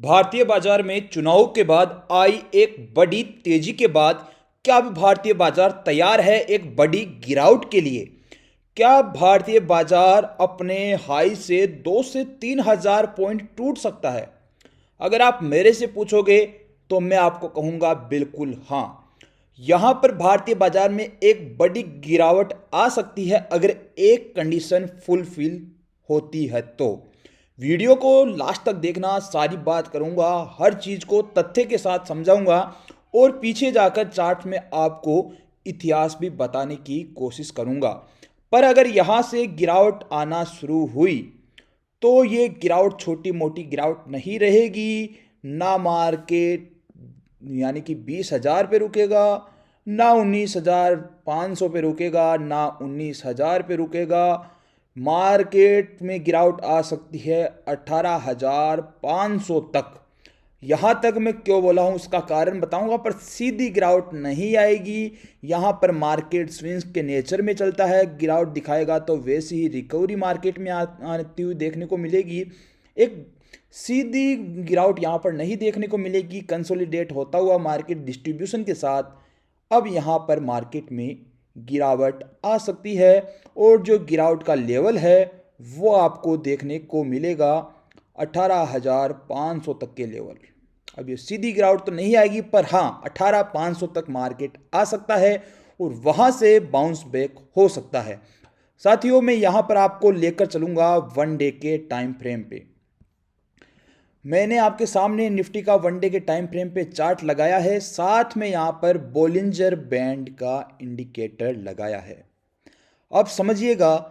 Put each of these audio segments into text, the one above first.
भारतीय बाजार में चुनाव के बाद आई एक बड़ी तेजी के बाद क्या अब भारतीय बाजार तैयार है एक बड़ी गिरावट के लिए? क्या भारतीय बाजार अपने हाई से 2 से 3 हजार पॉइंट टूट सकता है? अगर आप मेरे से पूछोगे तो मैं आपको कहूंगा बिल्कुल हाँ। यहां पर भारतीय बाजार में एक बड़ी गिरावट आ सकती है अगर एक कंडीशन फुलफिल होती है तो। वीडियो को लास्ट तक देखना, सारी बात करूंगा, हर चीज को तथ्य के साथ समझाऊंगा और पीछे जाकर चार्ट में आपको इतिहास भी बताने की कोशिश करूंगा। पर अगर यहां से गिरावट आना शुरू हुई तो ये गिरावट छोटी मोटी गिरावट नहीं रहेगी। ना मार्केट यानी कि 20 हजार पे रुकेगा, ना 19,500 पे रुकेगा, ना 19 हजार पे रुकेगा। मार्केट में गिरावट आ सकती है 18,500 तक। यहाँ तक मैं क्यों बोला हूँ उसका कारण बताऊंगा, पर सीधी गिरावट नहीं आएगी। यहाँ पर मार्केट स्विंग्स के नेचर में चलता है, गिरावट दिखाएगा तो वैसी ही रिकवरी मार्केट में आती हुई देखने को मिलेगी। एक सीधी गिरावट यहाँ पर नहीं देखने को मिलेगी। कंसोलिडेट होता हुआ मार्केट डिस्ट्रीब्यूशन के साथ अब यहाँ पर मार्केट में गिरावट आ सकती है और जो गिरावट का लेवल है वो आपको देखने को मिलेगा 18,500 तक के लेवल। अब ये सीधी गिरावट तो नहीं आएगी, पर हाँ 18,500 तक मार्केट आ सकता है और वहां से बाउंस बैक हो सकता है। साथियों, मैं यहां पर आपको लेकर चलूंगा 1 डे के टाइम फ्रेम पे। मैंने आपके सामने निफ्टी का 1 डे के टाइम फ्रेम पे चार्ट लगाया है, साथ में यहाँ पर बोलिंजर बैंड का इंडिकेटर लगाया है। अब समझिएगा,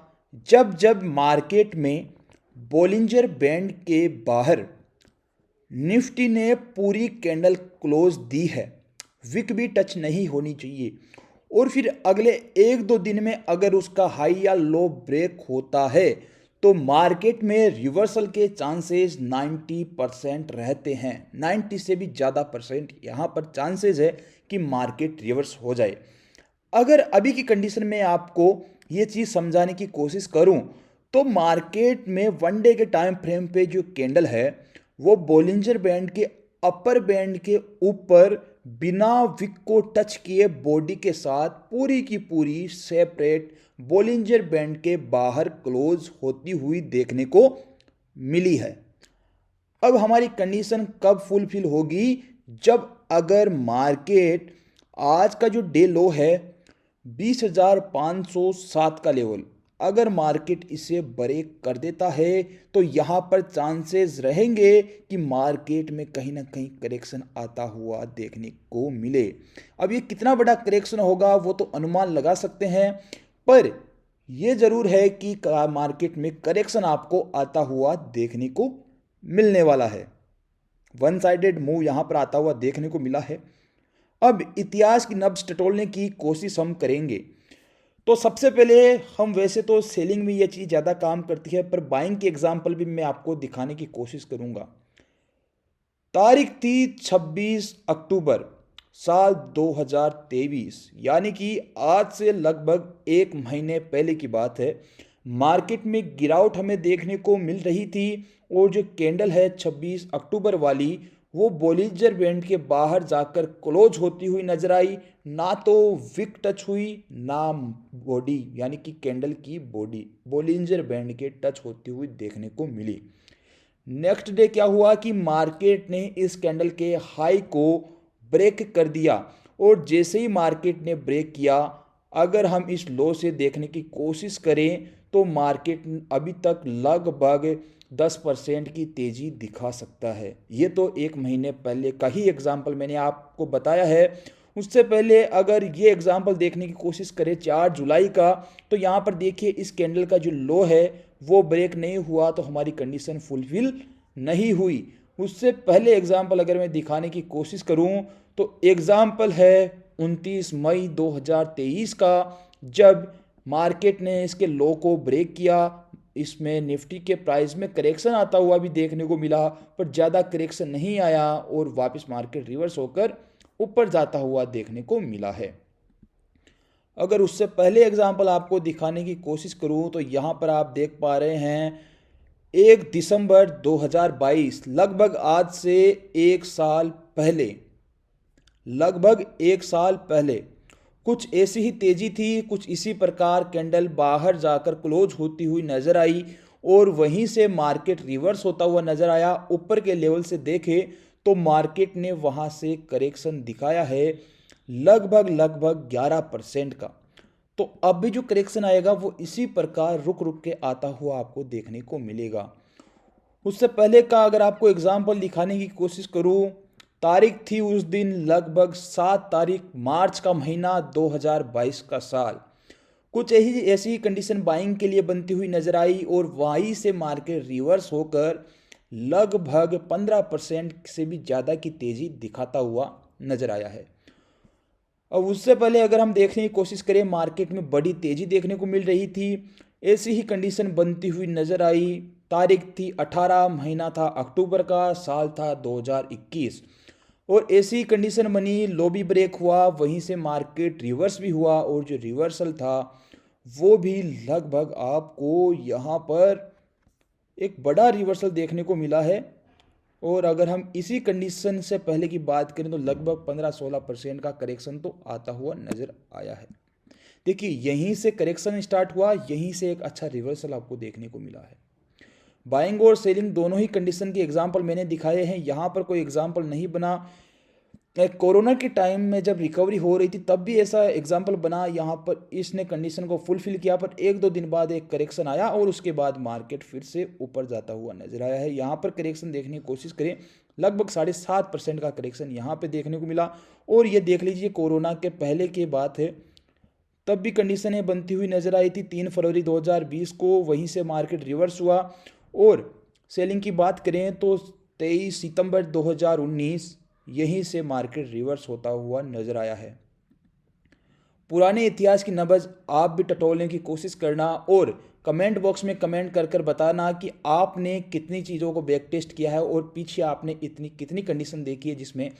जब जब मार्केट में बोलिंजर बैंड के बाहर निफ्टी ने पूरी कैंडल क्लोज दी है, विक भी टच नहीं होनी चाहिए, और फिर अगले 1-2 दिन में अगर उसका हाई या लो ब्रेक होता है तो मार्केट में रिवर्सल के चांसेस 90% रहते हैं। 90 से भी ज़्यादा परसेंट यहाँ पर चांसेस है कि मार्केट रिवर्स हो जाए। अगर अभी की कंडीशन में आपको ये चीज़ समझाने की कोशिश करूं तो मार्केट में 1 डे के टाइम फ्रेम पे जो कैंडल है वो बोलिंजर बैंड के अपर बैंड के ऊपर बिना विक को टच किए बॉडी के साथ पूरी की पूरी सेपरेट बोलिंजर बैंड के बाहर क्लोज होती हुई देखने को मिली है। अब हमारी कंडीशन कब फुलफिल होगी? जब अगर मार्केट आज का जो डे लो है 20,507 का लेवल, अगर मार्केट इसे ब्रेक कर देता है तो यहाँ पर चांसेस रहेंगे कि मार्केट में कहीं ना कहीं करेक्शन आता हुआ देखने को मिले। अब ये कितना बड़ा करेक्शन होगा वो तो अनुमान लगा सकते हैं, पर यह जरूर है कि मार्केट में करेक्शन आपको आता हुआ देखने को मिलने वाला है। वन साइडेड मूव यहाँ पर आता हुआ देखने को मिला है। अब इतिहास की नब्ज टटोलने की कोशिश हम करेंगे तो सबसे पहले हम, वैसे तो सेलिंग में ये चीज़ ज़्यादा काम करती है, पर बाइंग की एग्जांपल भी मैं आपको दिखाने की कोशिश करूंगा। तारीख थी 26 अक्टूबर साल 2023, यानी कि आज से लगभग 1 महीने पहले की बात है। मार्केट में गिरावट हमें देखने को मिल रही थी और जो कैंडल है 26 अक्टूबर वाली वो बोलिंजर बैंड के बाहर जाकर क्लोज होती हुई नजर आई। ना तो विक टच हुई, ना बॉडी यानी कि कैंडल की बॉडी बोलिंजर बैंड के टच होती हुई देखने को मिली। नेक्स्ट डे क्या हुआ कि मार्केट ने इस कैंडल के हाई को ब्रेक कर दिया, और जैसे ही मार्केट ने ब्रेक किया, अगर हम इस लो से देखने की कोशिश करें तो मार्केट अभी तक लगभग 10% की तेजी दिखा सकता है। ये तो 1 महीने पहले का ही एग्जाम्पल मैंने आपको बताया है। उससे पहले अगर ये एग्जाम्पल देखने की कोशिश करें 4 जुलाई का, तो यहाँ पर देखिए इस कैंडल का जो लो है वो ब्रेक नहीं हुआ तो हमारी कंडीशन फुलफिल नहीं हुई। उससे पहले एग्जाम्पल अगर मैं दिखाने की कोशिश करूं तो एग्जाम्पल है 29 मई 2023 का, जब मार्केट ने इसके लो को ब्रेक किया। इसमें निफ्टी के प्राइस में करेक्शन आता हुआ भी देखने को मिला, पर ज़्यादा करेक्शन नहीं आया और वापस मार्केट रिवर्स होकर ऊपर जाता हुआ देखने को मिला है। अगर उससे पहले एग्जाम्पल आपको दिखाने की कोशिश करूं तो यहाँ पर आप देख पा रहे हैं 1 दिसंबर 2022 लगभग एक साल पहले कुछ ऐसी ही तेजी थी, कुछ इसी प्रकार कैंडल बाहर जाकर क्लोज होती हुई नजर आई और वहीं से मार्केट रिवर्स होता हुआ नजर आया। ऊपर के लेवल से देखें तो मार्केट ने वहां से करेक्शन दिखाया है लगभग 11% का। तो अब भी जो करेक्शन आएगा वो इसी प्रकार रुक रुक के आता हुआ आपको देखने को मिलेगा। उससे पहले का अगर आपको एग्जाम्पल दिखाने की कोशिश करूं, तारीख थी उस दिन लगभग 7 तारीख मार्च का महीना 2022 का साल। कुछ ऐसी ही कंडीशन बाइंग के लिए बनती हुई नजर आई और वहीं से मार्केट रिवर्स होकर लगभग 15% से भी ज़्यादा की तेजी दिखाता हुआ नजर आया है। अब उससे पहले अगर हम देखने की कोशिश करें, मार्केट में बड़ी तेजी देखने को मिल रही थी, ऐसी ही कंडीशन बनती हुई नजर आई। तारीख थी 18, महीना था अक्टूबर का, साल था 2021 और ऐसी ही कंडीशन बनी, लो भी ब्रेक हुआ, वहीं से मार्केट रिवर्स भी हुआ और जो रिवर्सल था वो भी लगभग आपको यहाँ पर एक बड़ा रिवर्सल देखने को मिला है। और अगर हम इसी कंडीशन से पहले की बात करें तो लगभग 15-16% का करेक्शन तो आता हुआ नजर आया है। देखिए यहीं से करेक्शन स्टार्ट हुआ, यहीं से एक अच्छा रिवर्सल आपको देखने को मिला है। बाइंग और सेलिंग दोनों ही कंडीशन के एग्जाम्पल मैंने दिखाए हैं, यहाँ पर कोई एग्जाम्पल नहीं बना। कोरोना के टाइम में जब रिकवरी हो रही थी तब भी ऐसा एग्जाम्पल बना, यहाँ पर इसने कंडीशन को फुलफिल किया, पर 1-2 दिन बाद एक करेक्शन आया और उसके बाद मार्केट फिर से ऊपर जाता हुआ नजर आया है। यहाँ पर करेक्शन देखने की कोशिश करें, लगभग 7.5% का करेक्शन यहाँ पे देखने को मिला। और ये देख लीजिए कोरोना के पहले की बात है, तब भी कंडीशनें बनती हुई नजर आई थी 3 फरवरी 2020 को, वहीं से मार्केट रिवर्स हुआ। और सेलिंग की बात करें तो 23 सितंबर 2019 यहीं से मार्केट रिवर्स होता हुआ नजर आया है। पुराने इतिहास की नब्ज आप भी टटोलने की कोशिश करना और कमेंट बॉक्स में कमेंट कर कर बताना कि आपने कितनी चीज़ों को बैक टेस्ट किया है और पीछे आपने कितनी कंडीशन देखी है जिसमें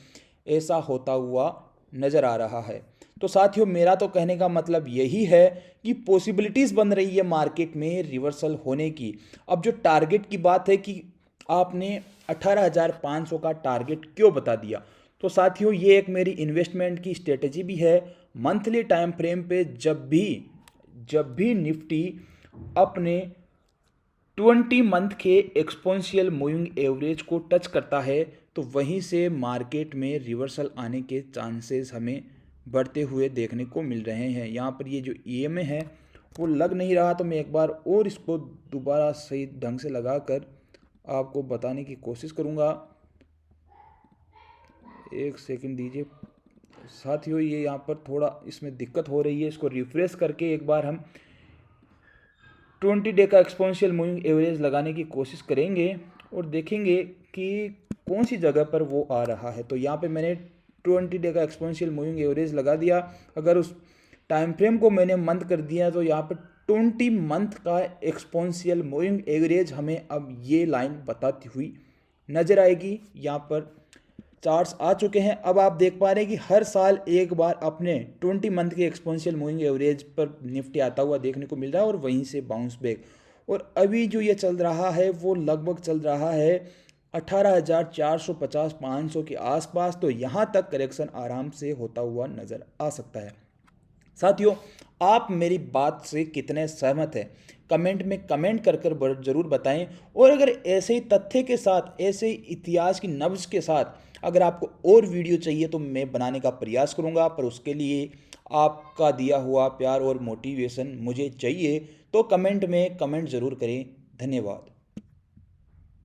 ऐसा होता हुआ नज़र आ रहा है। तो साथियों मेरा तो कहने का मतलब यही है कि पॉसिबिलिटीज़ बन रही है मार्केट में रिवर्सल होने की। अब जो टारगेट की बात है कि आपने 18,500 का टारगेट क्यों बता दिया, तो साथियों ये एक मेरी इन्वेस्टमेंट की स्ट्रेटजी भी है। मंथली टाइम फ्रेम पे जब भी निफ्टी अपने 20 मंथ के एक्सपोनेंशियल मूविंग एवरेज को टच करता है तो वहीं से मार्केट में रिवर्सल आने के चांसेस हमें बढ़ते हुए देखने को मिल रहे हैं। यहाँ पर ये जो EMA है वो लग नहीं रहा, तो मैं एक बार और इसको दोबारा सही ढंग से लगाकर आपको बताने की कोशिश करूँगा। एक सेकंड दीजिए साथियों, ये यहाँ पर थोड़ा इसमें दिक्कत हो रही है, इसको रिफ्रेश करके एक बार हम 20 डे का एक्सपोनेंशियल मूविंग एवरेज लगाने की कोशिश करेंगे और देखेंगे कि कौन सी जगह पर वो आ रहा है। तो यहाँ पे मैंने 20 डे का एक्सपोनेंशियल मूविंग एवरेज लगा दिया। अगर उस टाइम फ्रेम को मैंने मंथ कर दिया तो यहाँ पर 20 मंथ का एक्सपोनेंशियल मूविंग एवरेज हमें अब ये लाइन बताती हुई नजर आएगी। यहाँ पर चार्ट्स आ चुके हैं, अब आप देख पा रहे हैं कि हर साल एक बार अपने 20 मंथ के एक्सपोनेंशियल मूविंग एवरेज पर निफ्टी आता हुआ देखने को मिल रहा है और वहीं से बाउंस बैक। और अभी जो ये चल रहा है वो लगभग चल रहा है 18,450-500 के आसपास, तो यहाँ तक करेक्शन आराम से होता हुआ नज़र आ सकता है। साथियों आप मेरी बात से कितने सहमत हैं कमेंट में कमेंट कर कर जरूर बताएं। और अगर ऐसे ही तथ्य के साथ, ऐसे ही इतिहास की नब्ज के साथ अगर आपको और वीडियो चाहिए तो मैं बनाने का प्रयास करूंगा, पर उसके लिए आपका दिया हुआ प्यार और मोटिवेशन मुझे चाहिए। तो कमेंट में कमेंट ज़रूर करें। धन्यवाद।